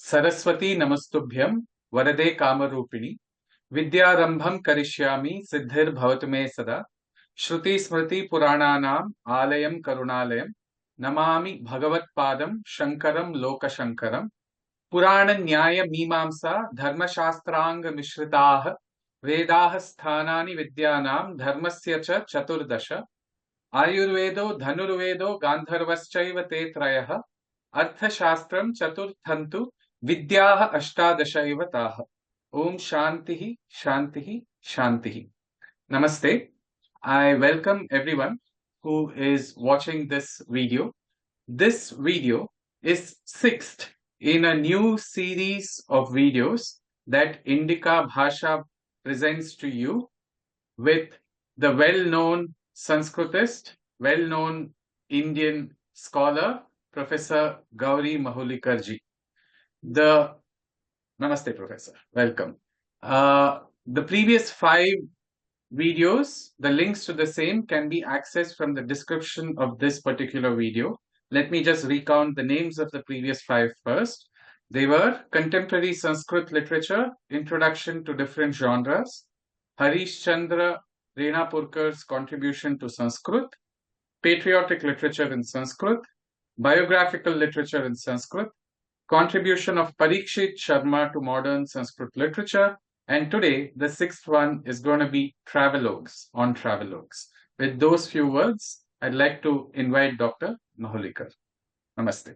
सरस्वती नमस्तुभ्यं वरदे कामरूपिणि विद्यारंभं करिष्यामि सिद्धिर्भवतु मे सदा श्रुति स्मृति पुराणानाम् आलयं करुणालयं नमामि भगवत्पादं शंकरं लोकशंकरं पुराण न्याय मीमांसा धर्मशास्त्रांग मिश्रिताः वेदाः स्थानानि विद्यानां धर्मस्य च चतुर्दश आयुर्वेदो धनुर्वेदो गान्धर्वश्चैव ते त्रयः अर्थशास्त्रं चतुर्थन्तु विद्याः अष्टादश इव ताः ओम शांति शांति शांति Namaste. I welcome everyone who is watching this video. This video is sixth in a new series of videos that INDICA Bhasha presents to you with the well-known Sanskritist, well-known Indian scholar, Professor Gauri Mahulikar ji. Namaste, Professor. Welcome. The previous 5 videos, the links to the same can be accessed from the description of this particular video. Let me just recount the names of the previous 5 first. They were Contemporary Sanskrit Literature, Introduction to Different Genres, Harishchandra Renapurkar's Contribution to Sanskrit, Patriotic Literature in Sanskrit, Biographical Literature in Sanskrit, Contribution of Parikshit Sharma to Modern Sanskrit Literature, and today the 6th one is going to be Travelogues, on Travelogues. With those few words, I'd like to invite Dr. Mahulikar. Namaste.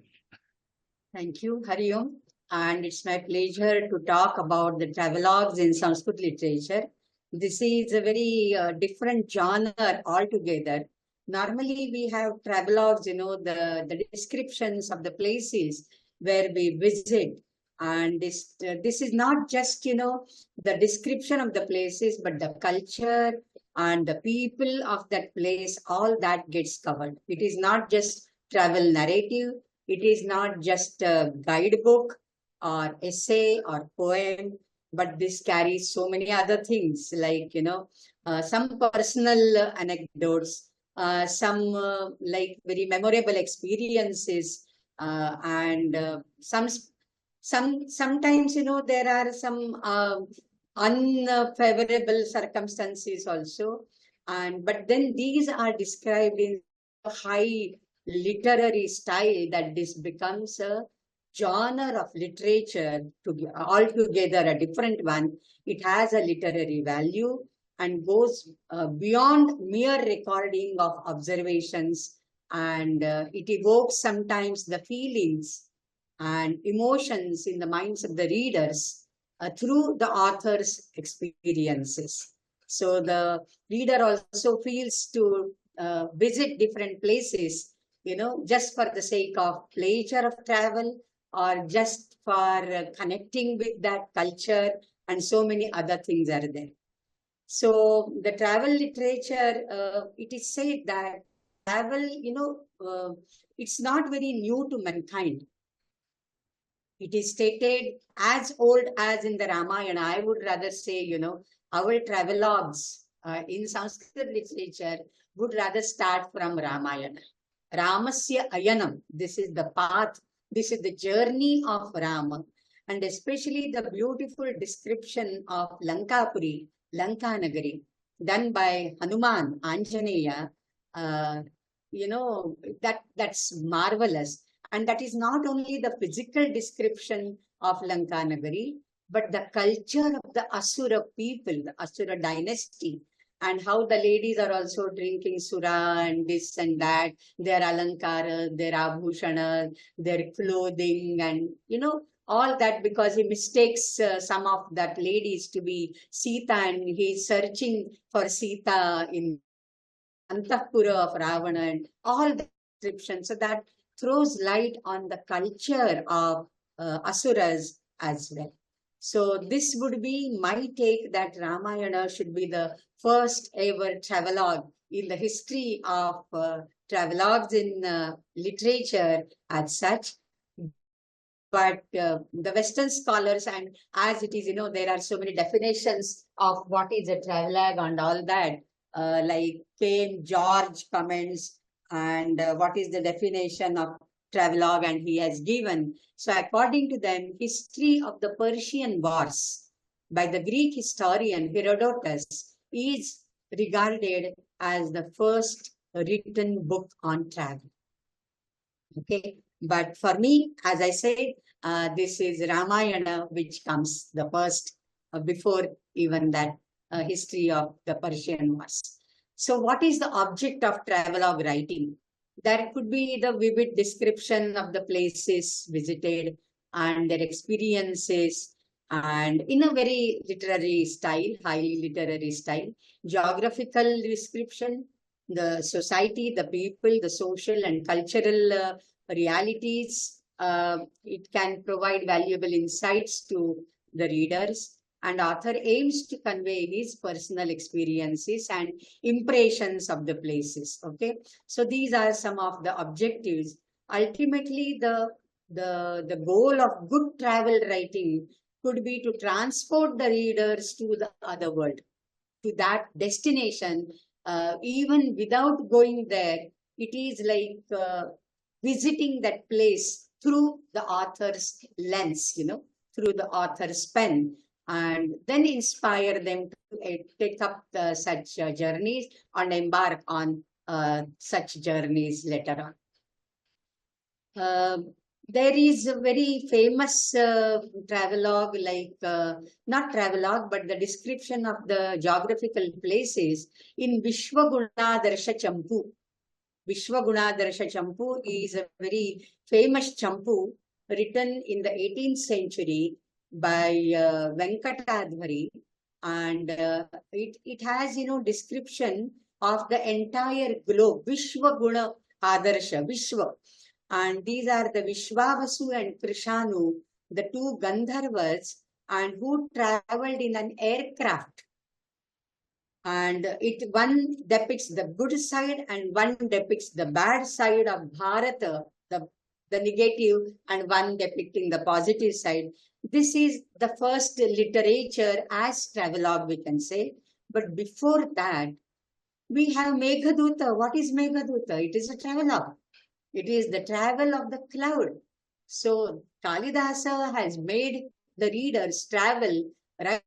Thank you, Hari Om. And it's my pleasure to talk about the travelogues in Sanskrit literature. This is a very different genre altogether. Normally, we have travelogues, the descriptions of the places where we visit. And this is not just, the description of the places, but the culture and the people of that place, all that gets covered. It is not just travel narrative. It is not just a guidebook or essay or poem, but this carries so many other things like, some personal anecdotes, some like very memorable experiences, and sometimes, there are some unfavorable circumstances also. But then these are described in a high literary style that this becomes a genre of literature altogether a different one. It has a literary value and goes beyond mere recording of observations, and it evokes sometimes the feelings and emotions in the minds of the readers through the author's experiences. So the reader also feels to visit different places, just for the sake of pleasure of travel or just for connecting with that culture, and so many other things are there. So the travel literature, it is said that travel, it's not very new to mankind. It is stated as old as in the Ramayana. I would rather say, our travelogues in Sanskrit literature would rather start from Ramayana. Ramasya Ayanam. This is the path. This is the journey of Rama. And especially the beautiful description of Lankapuri, Lankanagari, done by Hanuman, Anjaneya, that's marvelous. And that is not only the physical description of Lankanagari, but the culture of the Asura people, the Asura dynasty, and how the ladies are also drinking sura and this and that, their alankara, their abhushana, their clothing, and, all that because he mistakes some of that ladies to be Sita, and he's searching for Sita in Antapura of Ravana, and all the descriptions. So that throws light on the culture of Asuras as well. So this would be my take that Ramayana should be the first ever travelogue in the history of travelogues in literature as such. But the Western scholars, and as it is, there are so many definitions of what is a travelogue and all that, like Kane George comments, and what is the definition of travelogue and he has given. So according to them, history of the Persian Wars by the Greek historian Herodotus is regarded as the first written book on travel. Okay, but for me, as I said, this is Ramayana, which comes the first before even that history of the Persian Wars. So what is the object of travelogue writing? There could be the vivid description of the places visited and their experiences, and in a very literary style, highly literary style, geographical description, the society, the people, the social and cultural realities. It can provide valuable insights to the readers, and author aims to convey his personal experiences and impressions of the places. Okay, so these are some of the objectives. Ultimately, the goal of good travel writing could be to transport the readers to the other world, to that destination, even without going there. It is like visiting that place through the author's lens, through the author's pen, and then inspire them to take up such journeys and embark on such journeys later on. There is a very famous travelogue, not travelogue, but the description of the geographical places in Vishwagunadarsha Champu. Vishwagunadarsha Champu is a very famous champu written in the 18th century by Venkatadhari, and it has, description of the entire globe, Vishwaguna Adarsha, Vishwa. And these are the Vishwavasu and Krishanu, the two Gandharvas, and who traveled in an aircraft. And one depicts the good side and one depicts the bad side of Bharata, the negative, and one depicting the positive side. This is the first literature as travelogue, we can say. But before that, we have Meghaduta. What is Meghaduta? It is a travelogue. It is the travel of the cloud. So Kalidasa has made the readers travel right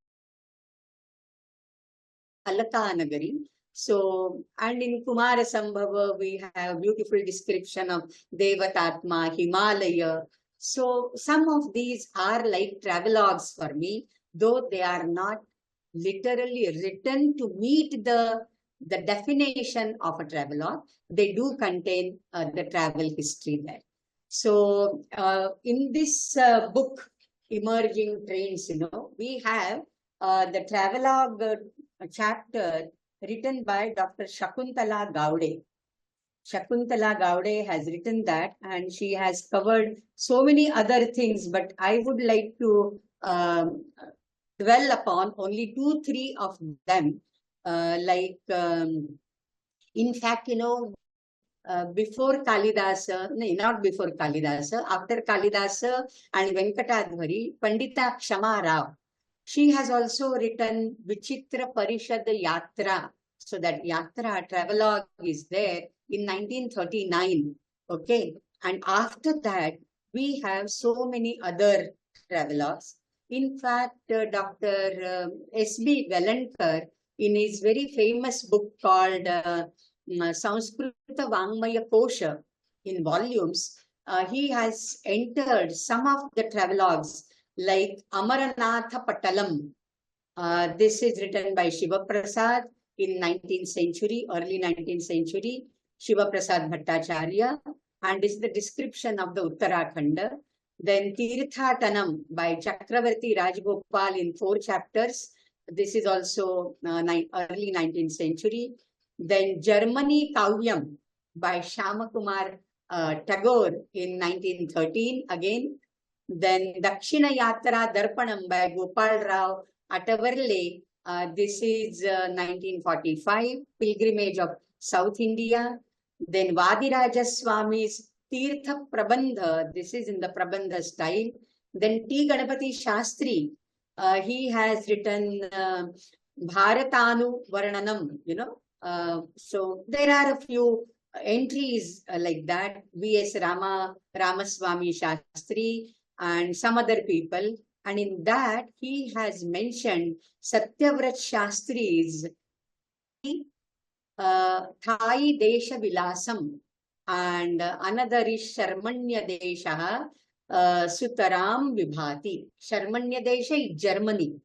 Alakanagari. So, and in Kumara Sambhava, we have beautiful description of Devatatma, Himalaya. So some of these are like travelogues for me, though they are not literally written to meet the definition of a travelogue. They do contain the travel history there. So in this book, Emerging Trains, we have the travelogue chapter written by Dr. Shakuntala Gaude. Shakuntala Gaude has written that, and she has covered so many other things, but I would like to dwell upon only 2-3 of them. In fact, before Kalidasa, no, not before Kalidasa, after Kalidasa and Venkatadhari, Pandita Kshama Rao, she has also written Vichitra Parishad Yatra. So that Yatra travelogue is there in 1939. Okay. And after that, we have so many other travelogues. In fact, Dr. S.B. Velankar, in his very famous book called Sanskrita Vangmaya Kosha, in volumes, he has entered some of the travelogues like Amaranatha Patalam. This is written by Shiva Prasad in 19th century, early 19th century, Shiva Prasad Bhattacharya, and this is the description of the Uttarakhanda. Then Tirthatanam by Chakravarti Rajgopal in 4 chapters. This is also early 19th century. Then Germany Kavyam by Shamakumar Tagore in 1913 again. Then Dakshina Yatra Darpanam by Gopal Rao Atavarle. This is 1945, Pilgrimage of South India. Then Vadiraja Swami's Tirtha Prabandha. This is in the Prabandha style. Then T. Ganapati Shastri. He has written Bharatanu Varnanam, So there are a few entries like that, V.S. Ramaswamy Shastri and some other people. And in that, he has mentioned Satyavrat Shastri's Thai Desha Vilasam, and another is Sharmanya Desha Sutaram Vibhati. Sharmanya Desha is Germany.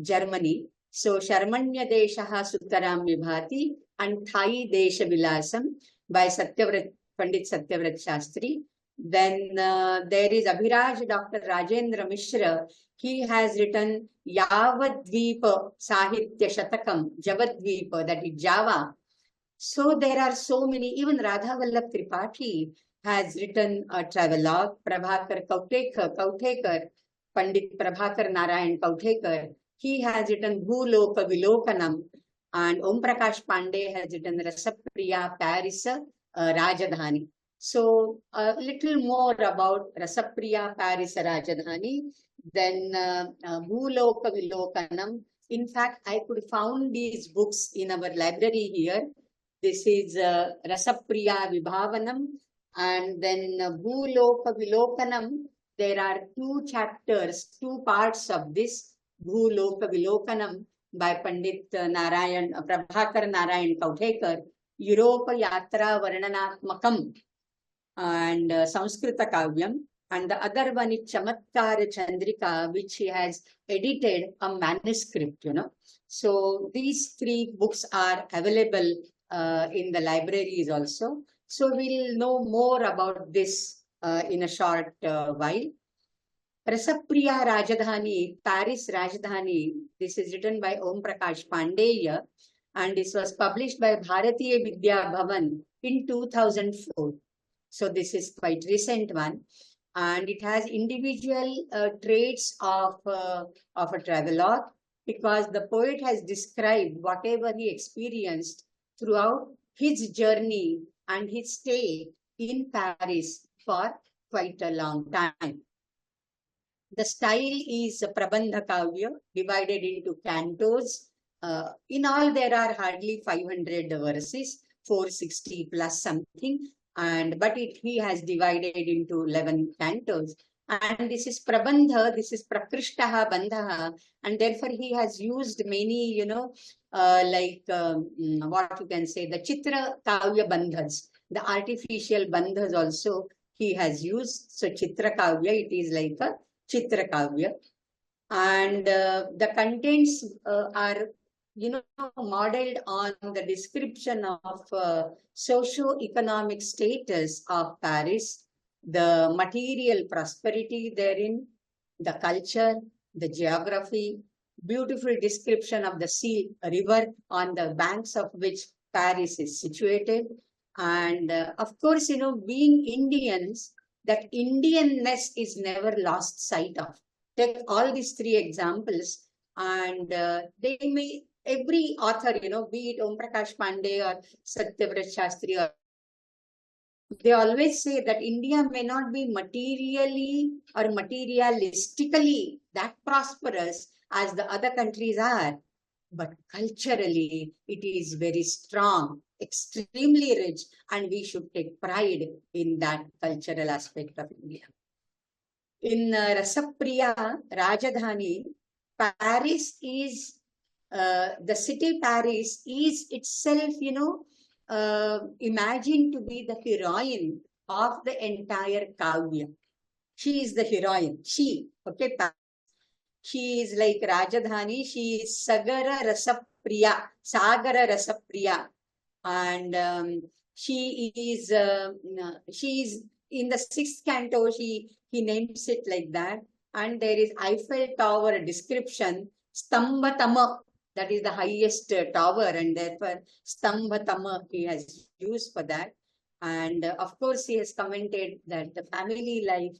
Germany. So Sharmanya Deshaha Sutaram Vibhati and Thai Desha Vilasam by Pandit Satyavrat Shastri. Then there is Abhiraj Dr. Rajendra Mishra. He has written Yavadvipa Sahitya Shatakam, Javadvipa, that is Java. So there are so many. Even Radha Vallabh Tripathi has written a travelogue. Prabhakar Kauthekar, Pandit Prabhakar Narayan Kauthekar, he has written Bhuloka Vilokanam, and Om Prakash Pandey has written Rasapriya Paris Rajadhani. So a little more about Rasapriya Paris Rajadhani, then Bhuloka Vilokanam. In fact, I could found these books in our library here. This is Rasapriya Vibhavanam, and then Bhuloka Vilokanam. There are 2 chapters, 2 parts of this Bhuloka Vilokanam by Pandit Prabhakar Narayan Kauthekar, Europa Yatra Varnanatmakam, and Sanskrita Kavyam. And the other one is Chamatkara Chandrika, which he has edited a manuscript, So these 3 books are available in the libraries also. So we'll know more about this in a short while. Rasapriya Rajadhani, Paris Rajdhani, this is written by Om Prakash Pandey, and this was published by Bharatiya Vidya Bhavan in 2004. So this is quite recent one. And it has individual traits of a travelogue, because the poet has described whatever he experienced throughout his journey and his stay in Paris for quite a long time. The style is Prabandha Kavya, divided into cantos. In all, there are hardly 500 verses, 460 plus something. But he has divided into 11 cantos. And this is Prabandha, this is Prakrishtaha Bandhaha, and therefore he has used many, what you can say, the Chitra Kavya Bandhas, the artificial bandhas also he has used. So Chitra Kavya, it is like a Chitra Kavya. And the contents are, modeled on the description of socio-economic status of Paris, the material prosperity therein, the culture, the geography, beautiful description of the sea, river on the banks of which Paris is situated. And of course, being Indians, that Indianness is never lost sight of. Take all these 3 examples, and they may, every author, be it Om Prakash Pandey or Satyavrat Shastri, or they always say that India may not be materially or materialistically that prosperous as the other countries are, but culturally it is very strong, extremely rich, and we should take pride in that cultural aspect of India. In Rasapriya Rajadhani, Paris is, the city Paris is itself, imagined to be the heroine of the entire Kavya. She is the heroine. She is like Rajadhani. She is Sagara Rasapriya. And she is in the 6th canto, he names it like that. And there is Eiffel Tower description, Stambhatama, that is the highest tower, and therefore Stambhatama he has used for that. And of course, he has commented that the family life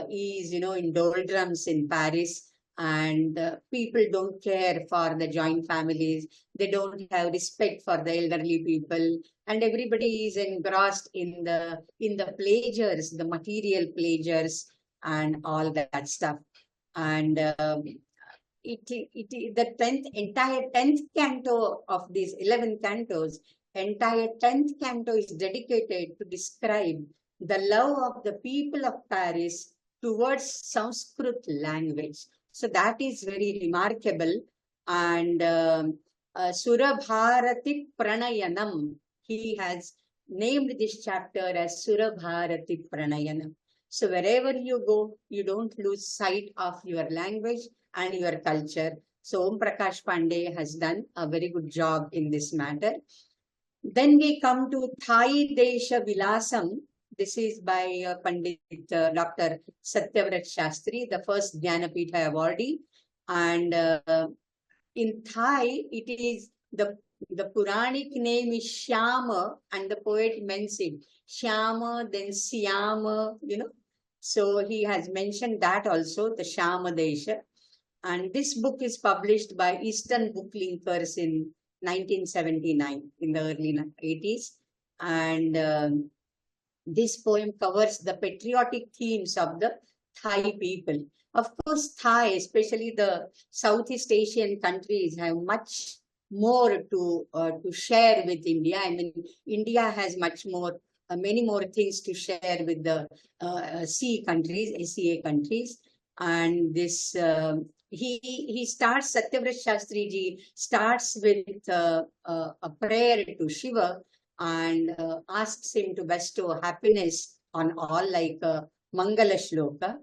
is, in doldrums in Paris, and people don't care for the joint families. They don't have respect for the elderly people, and everybody is engrossed in the pleasures, the material pleasures, and all that stuff. And the entire 10th canto of these 11 cantos entire 10th canto is dedicated to describe the love of the people of Paris towards Sanskrit language. So that is very remarkable. And Surabharati Pranayanam, he has named this chapter as Surabharati Pranayanam. So wherever you go, you don't lose sight of your language and your culture. So Om Prakash Pandey has done a very good job in this matter. Then we come to Thai Desha Vilasam. This is by Pandit Dr. Satyavrat Shastri, the first Jnanapitha awardee. And in Thai, it is the Puranic name is Shyama, and the poet means it. Shyama, then Siyama, So he has mentioned that also, the Shyama Desha. And this book is published by Eastern Book Linkers in 1979, in the early 80s. And this poem covers the patriotic themes of the Thai people. Of course, Thai, especially the Southeast Asian countries, have much more to share with India. I mean, India has much more, many more things to share with the SEA countries, ACA countries. And this, he starts, Satyavrat Shastri ji starts with a prayer to Shiva, and asks him to bestow happiness on all, like Mangala Shloka.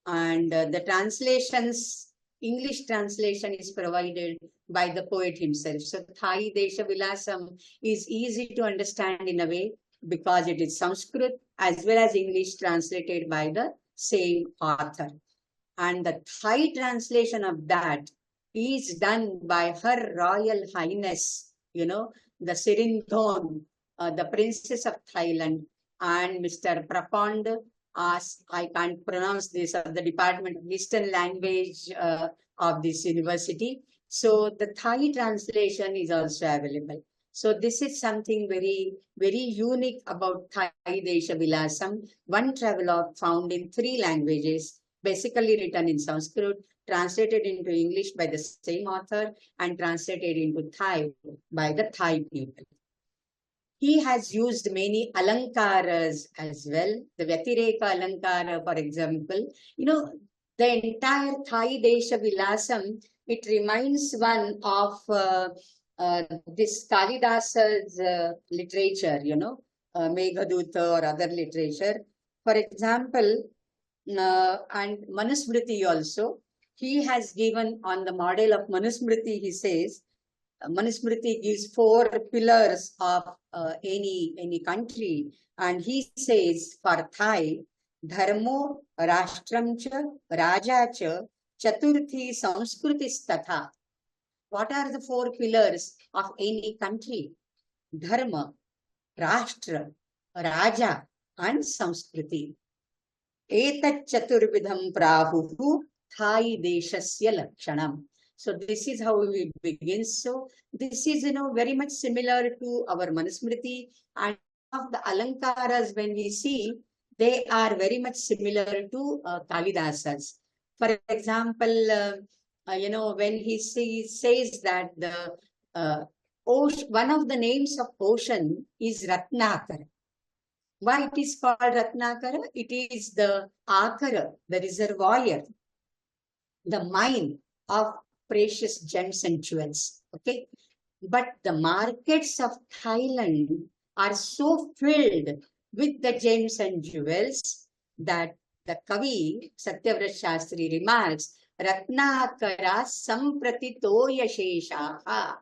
And the translations, English translation is provided by the poet himself. So Thai Desha Vilasam is easy to understand in a way because it is Sanskrit as well as English translated by the same author. And the Thai translation of that is done by Her Royal Highness, the Sirindhorn, the Princess of Thailand, and Mr. Prapond, I can't pronounce this, of the Department of Eastern Language of this university. So the Thai translation is also available. So this is something very, very unique about Thai Desha Vilasam, one travelogue found in 3 languages, basically written in Sanskrit, translated into English by the same author, and translated into Thai by the Thai people. He has used many alankaras as well. The Vyatireka alankara, for example, the entire Thai Desha Vilasam, it reminds one of this Kalidasa's literature, Meghaduta or other literature. For example, and Manusmriti also, he has given on the model of Manusmriti, he says, Manusmriti gives 4 pillars of any country, and he says for Thai, Dharmo, Rashtramcha, Rajacha, Chaturthi, Sanskritis-tatha. What are the 4 pillars of any country? Dharma, Rashtra, Raja, and Sanskriti. Etat chaturvidham prahuhu Thai deshasya lakshanam. So this is how we begin. So this is, very much similar to our Manusmriti, and of the alankaras, when we see, they are very much similar to Kalidasa's. For example, when he says that the ocean, one of the names of ocean is Ratnakara. Why it is called Ratnakara? It is the Akara, the reservoir, the mine of precious gems and jewels. Okay, but the markets of Thailand are so filled with the gems and jewels that the Kavi Satyavrat Shastri remarks, Ratnakara sampratitoya sheshaha.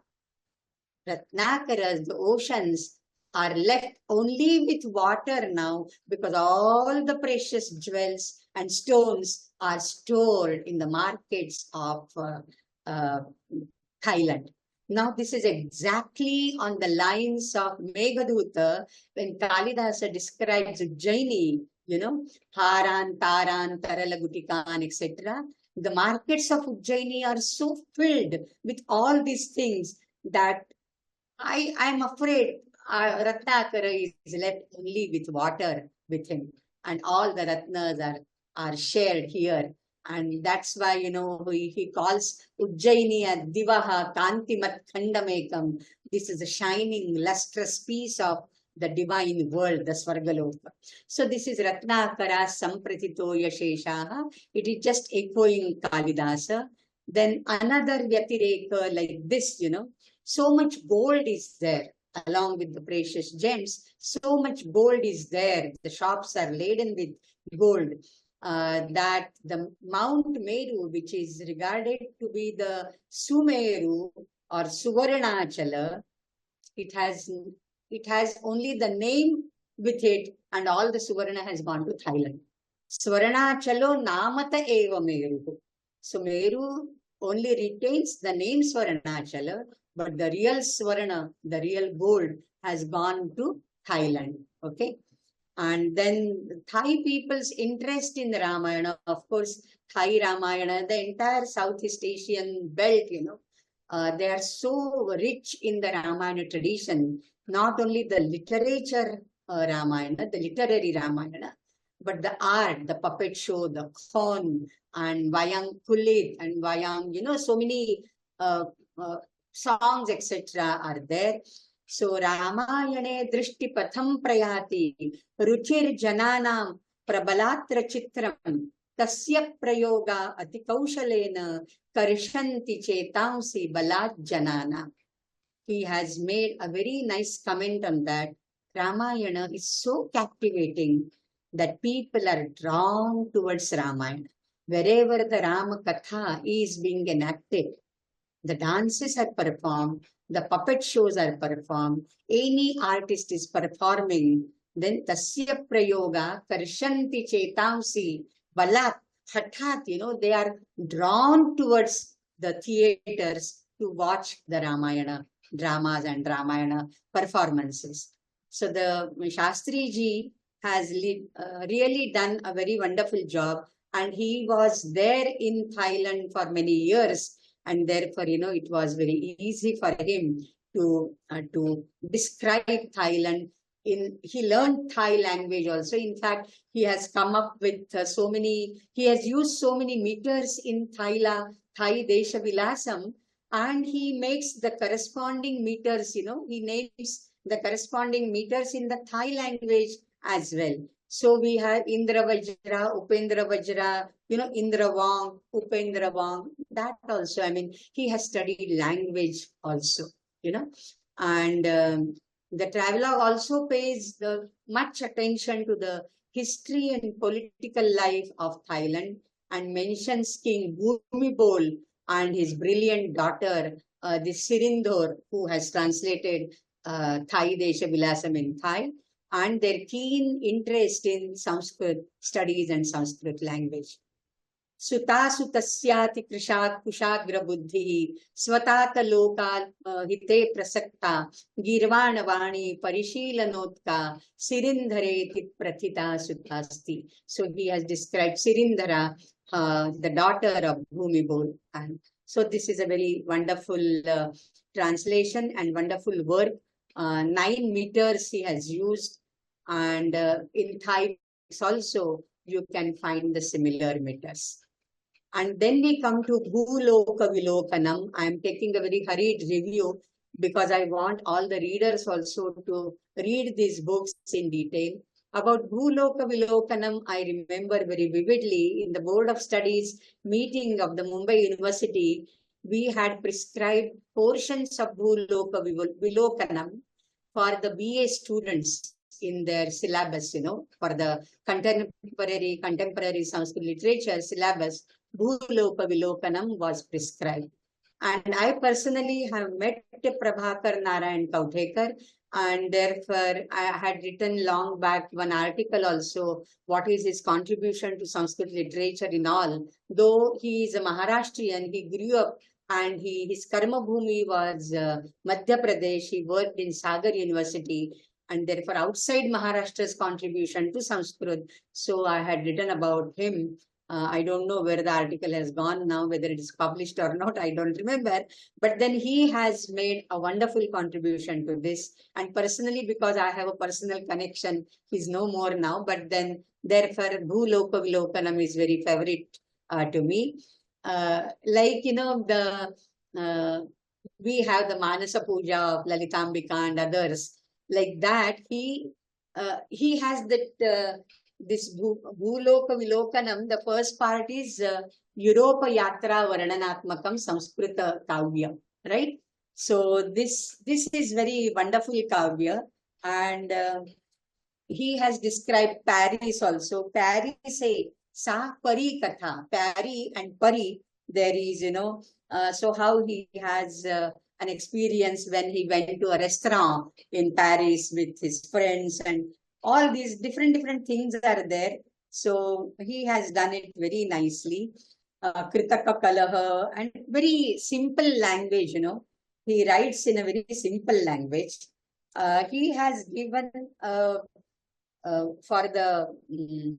Ratnakaras, the oceans, are left only with water now, because all the precious jewels and stones are stored in the markets of Thailand. Now, this is exactly on the lines of Meghaduta when Kalidasa describes Ujjaini, Haran, Taran, Taralagutikan, etc. The markets of Ujjaini are so filled with all these things that I'm afraid Ratnakara is left only with water with him, and all the Ratnas are shared here. And that's why, he calls Ujjainiya Divaha Kantimat Khandamekam. This is a shining, lustrous piece of the divine world, the Svargaloka. So this is Ratnakara Sampratito Yasheshaha. It is just echoing Kalidasa. Then another Vyatireka like this, so much gold is there along with the precious gems. So much gold is there. The shops are laden with gold. That the Mount Meru, which is regarded to be the Sumeru or Suvarnachala, it has only the name with it, and all the Suvarna has gone to Thailand. Swarnachalo Namata Eva Meru. So Meru only retains the name Swarnachala, but the real Swarna, the real gold, has gone to Thailand. Okay. And then Thai people's interest in the Ramayana, of course, Thai Ramayana, the entire Southeast Asian belt, they are so rich in the Ramayana tradition, not only the literature Ramayana, the literary Ramayana, but the art, the puppet show, the khon, and Vayang Kulit, and Vayang, so many songs, etc. are there. So Ramayane Drishti Patham Prayati Ruchir Jananam Prabalatra Chitram Tasya Prayoga Atikausalena Karishanti Chetamsi Balat Janana. He has made a very nice comment on that. Ramayana is so captivating that people are drawn towards Ramayana. Wherever the Rama Katha is being enacted, the dances are performed, the puppet shows are performed, any artist is performing, then Tasya Prayoga, Karshanti Chetamsi, Balat, Hathat, they are drawn towards the theaters to watch the Ramayana dramas and Ramayana performances. So the Shastri Ji has really done a very wonderful job, and he was there in Thailand for many years. And therefore, it was very easy for him to describe Thailand. He learned Thai language also. In fact, he has come up with he has used so many meters in Thai Desha Vilasam, and he makes the corresponding meters, he names the corresponding meters in the Thai language as well. So we have Indra Vajra, Upendra Vajra, Indra Wang, Upendra Wang. That also, he has studied language also, And the Travelogue also pays much attention to the history and political life of Thailand, and mentions King Bhumibol and his brilliant daughter, the Sirindor, who has translated Thai Desha Vilasam in Thai, and their keen interest in Sanskrit studies and Sanskrit language. Suta sutasyati krishat kushagra buddhi swatata lokal hite prasakta girvana vani parishilanotka sirindhareti prathita sutasti. So he has described Sirindhara, the daughter of Bhumibol. And so this is a very wonderful translation and wonderful work. 9 meters he has used, and in Thai also you can find the similar meters. And then we come to Bhuloka Vilokanam. I am taking a very hurried review because I want all the readers also to read these books in detail. About Bhuloka Vilokanam, I remember very vividly in the Board of Studies meeting of the Mumbai University, we had prescribed portions of Bhuloka Vilokanam for the BA students in their syllabus, for the contemporary Sanskrit literature syllabus. Bhuloka Vilokanam was prescribed. And I personally have met Prabhakar Narayan Kauthekar, and therefore I had written long back one article also, what is his contribution to Sanskrit literature in all. Though he is a Maharashtrian, he grew up and his Karma Bhumi was Madhya Pradesh. He worked in Sagar University, and therefore outside Maharashtra's contribution to Sanskrit. So I had written about him. I don't know where the article has gone now, whether it is published or not, I don't remember. But then he has made a wonderful contribution to this. And personally, because I have a personal connection, he's no more now. But then, therefore, Bhuloka Vilokanam is very favorite to me. Like, we have the Manasa Puja of Lalitambika and others. Like that, he has that this Bhuloka Vilokanam. The first part is Europa Yatra Varnanatmakam Samskrita Kavya, right? So this is very wonderful kavya, and he has described Paris also. Paris say sa pari katha. Pari and pari. There is, so how he has an experience when he went to a restaurant in Paris with his friends, and all these different things are there. So he has done it very nicely. Kritaka Kalaha, and very simple language, He writes in a very simple language. He has given for the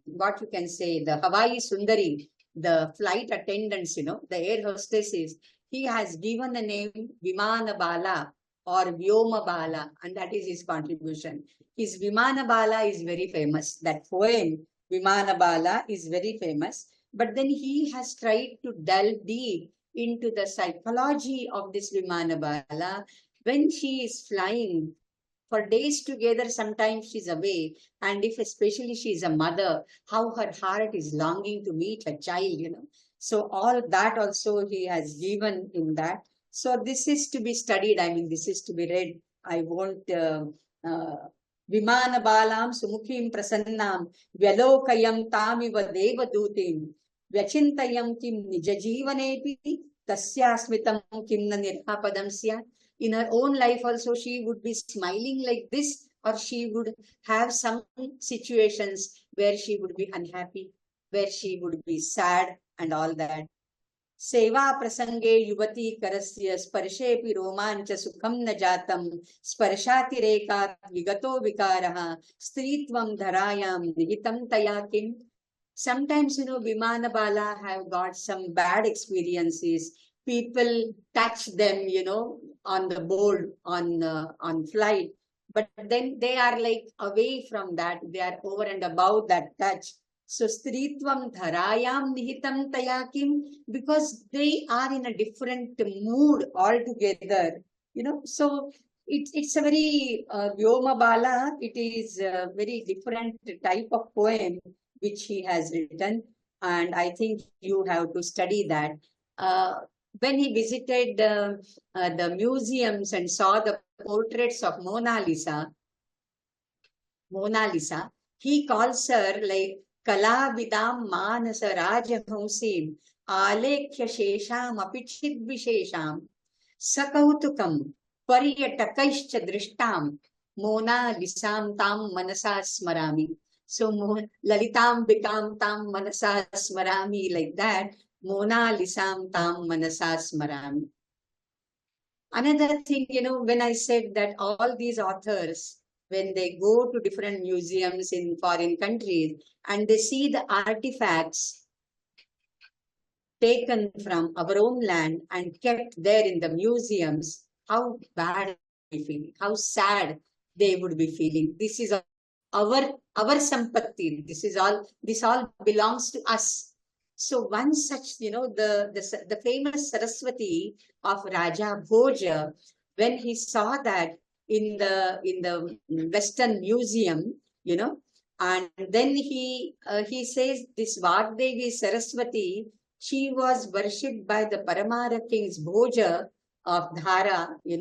what you can say, the Hawaii Sundari, the flight attendants, the air hostesses. He has given the name Vimana Bala or Vyoma Bala, and that is his contribution. His Vimana Bala is very famous. That poem Vimana Bala is very famous. But then he has tried to delve deep into the psychology of this Vimana Bala. When she is flying for days together, sometimes she's away, and if especially she's a mother, how her heart is longing to meet her child, So all that also he has given in that. So this is to be studied. I mean, this is to be read. I won't. Vimana balam sumukhim prasannam vyalokayam tamiva devadutim vyachintayam kim nijajivanepi tasyasmitam kim na nirhapadam syat. In her own life also, she would be smiling like this, or she would have some situations where she would be unhappy, where she would be sad and all that. Seva prasange yuvati karasya sparshepi romancha sukham na jatam sparshati rekat vigato vikaraha stritvam dharayam nihitam tayakim. Sometimes, Vimana Bala have got some bad experiences. People touch them, on the board, on flight. But then they are like away from that. They are over and above that touch. So stritvam dharayam nihitam tayakim, because they are in a different mood altogether. So it's a very Vyoma Bala. It is a very different type of poem which he has written, and I think you have to study that. When he visited the museums and saw the portraits of Mona Lisa, he calls her like Kala Vidam Manasa Rajahamsim Alekhya Shesham Apichid Vishesham Sakautukam Paryatakaischa Drishtam Mona Lisam Tam Manasa Smarami. So Lalitam Bikam Tam Manasa Smarami, like that. Mona Lisam Tam Manasa Smarami. Another thing, when I said that all these authors, when they go to different museums in foreign countries and they see the artifacts taken from our own land and kept there in the museums, how bad they feel, how sad they would be feeling. This is our sampatti. This all belongs to us. So one such, the famous Saraswati of Raja Bhoja, when he saw that in the Western Museum, and then he says this Vagdevi Saraswati, she was worshipped by the Paramara kings Bhoja of Dhara, the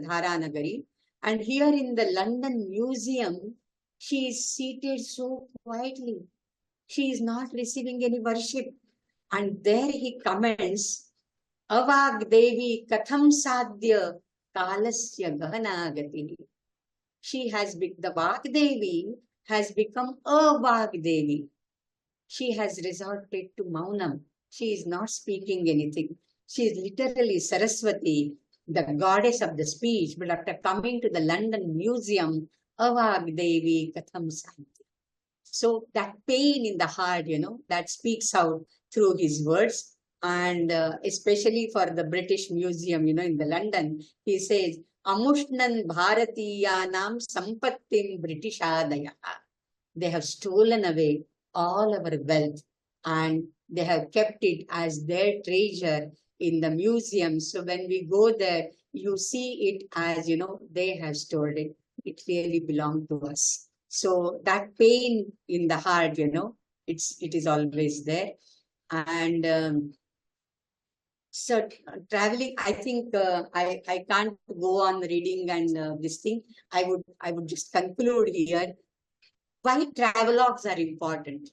Dhara Nagari. And here in the London Museum, she is seated so quietly. She is not receiving any worship. And there he comments, Avagdevi katham sadhya kalasya gahanagati. The Vagdevi has become a Vagdevi. She has resorted to Maunam. She is not speaking anything. She is literally Saraswati, the goddess of the speech. But after coming to the London Museum, Avagdevi katham sadhya. So that pain in the heart, that speaks out through his words. And especially for the British Museum, in the London, he says, Amushnan Bharatiyanam Sampattim Britishadaya. They have stolen away all our wealth, and They have kept it as their treasure in the museum. So when we go there, you see it as, they have stored it. It really belonged to us. So that pain in the heart, it is always there. And so traveling, I think I can't go on reading and this thing. I would just conclude here why travelogues are important.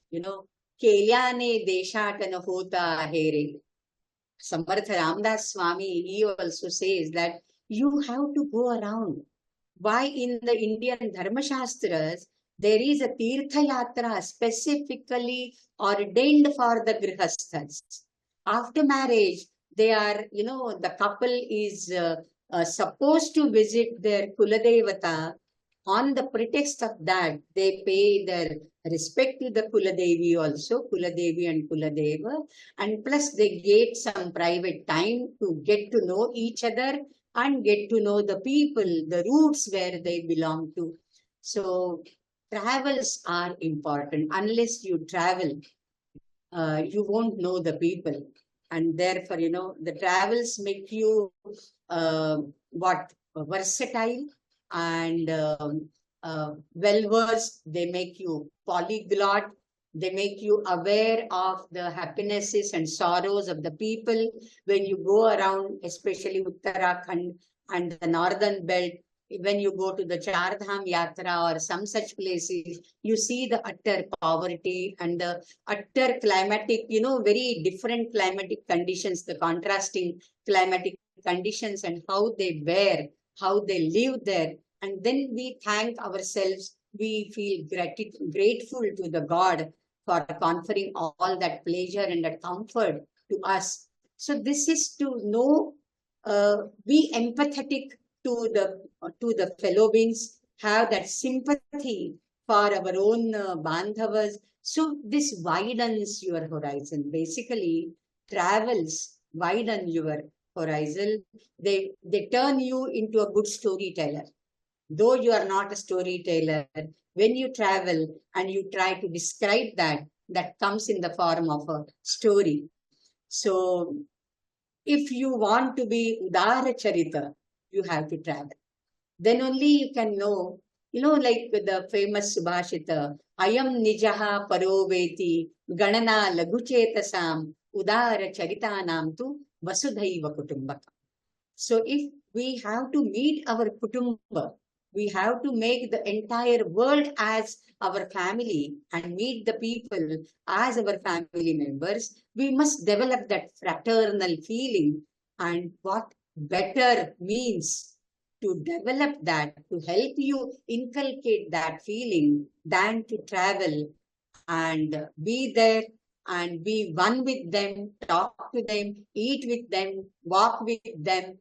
Kelyane Deshatana Hota Here. Samartha Ramdas Swami, he also says that you have to go around. Why in the Indian Dharma Shastras, there is a Tirtha Yatra specifically ordained for the Grihasthas. After marriage, they are, the couple is supposed to visit their Kuladevata. On the pretext of that, they pay their respect to the Kuladevi also, Kuladevi and Kuladeva, and plus they get some private time to get to know each other and get to know the people, the roots where they belong to. So travels are important. Unless you travel, you won't know the people. And therefore, the travels make you versatile and well-versed. They make you polyglot. They make you aware of the happinesses and sorrows of the people. When you go around, especially Uttarakhand and the northern belt, when you go to the Char Dham Yatra or some such places, you see the utter poverty and the utter climatic, very different climatic conditions, the contrasting climatic conditions and how they wear, how they live there. And then we thank ourselves, we feel grateful to the God for conferring all that pleasure and that comfort to us. So this is to know, be empathetic to the fellow beings, have that sympathy for our own bandhavas. So this widens your horizon. Basically, travels widen your horizon. They turn you into a good storyteller. Though you are not a storyteller, when you travel and you try to describe that, that comes in the form of a story. So if you want to be Udara Charita, you have to travel. Then only you can know, like the famous Subhashita, Ayam Nijaha Paroveti, Ganana Laguchetasam, Udara Charitanam tu Vasudhaiva Kutumbaka. So if we have to meet our Kutumba, we have to make the entire world as our family and meet the people as our family members. We must develop that fraternal feeling. And what better means to develop that, to help you inculcate that feeling than to travel and be there and be one with them, talk to them, eat with them, walk with them,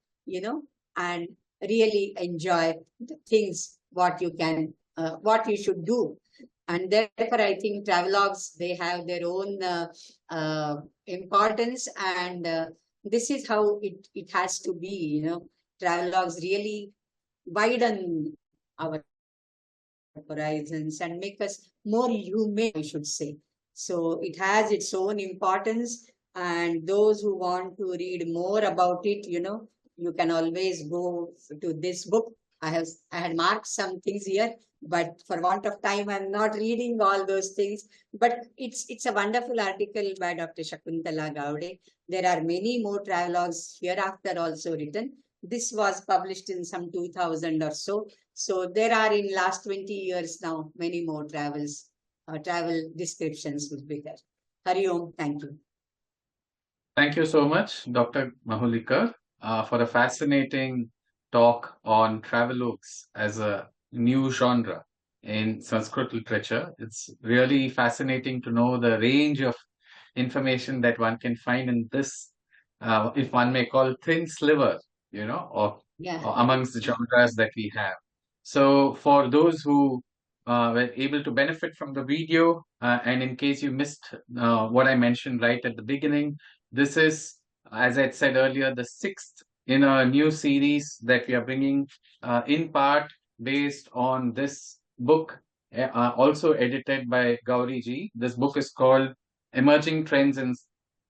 and really enjoy the things what you should do. And therefore, I think travelogues, they have their own importance, and this is how it has to be. Travelogues really widen our horizons and make us more human, I should say. So it has its own importance, and those who want to read more about it, you can always go to this book. I had marked some things here, but for want of time, I'm not reading all those things. But it's a wonderful article by Dr. Shakuntala Gaude. There are many more travelogues hereafter also written. This was published in some 2000 or so. So there are in last 20 years now, many more travel descriptions will be there. Hari Om, thank you. Thank you so much, Dr. Mahulikar, for a fascinating talk on travelogues as a new genre in Sanskrit literature. It's really fascinating to know the range of information that one can find in this, if one may call, thin sliver, or amongst the genres that we have. So for those who were able to benefit from the video, and in case you missed what I mentioned right at the beginning, this is, as I said earlier, the sixth in a new series that we are bringing, in part based on this book, also edited by Gauri ji. This book is called Emerging Trends in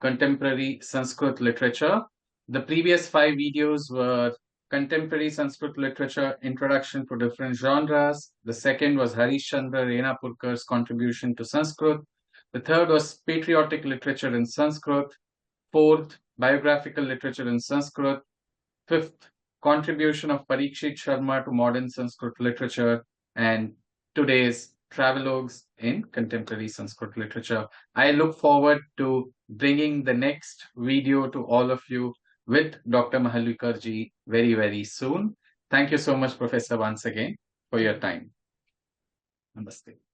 Contemporary Sanskrit Literature. The previous 5 videos were Contemporary Sanskrit Literature, Introduction to Different Genres. The second was Harishchandra Renapurkar's contribution to Sanskrit. The third was Patriotic Literature in Sanskrit. Fourth, Biographical Literature in Sanskrit. Fifth, contribution of Parikshit Sharma to modern Sanskrit literature. And today's Travelogues in contemporary Sanskrit literature. I look forward to bringing the next video to all of you with Dr. Mahulikar ji very, very soon. Thank you so much, Professor, once again for your time. Namaste.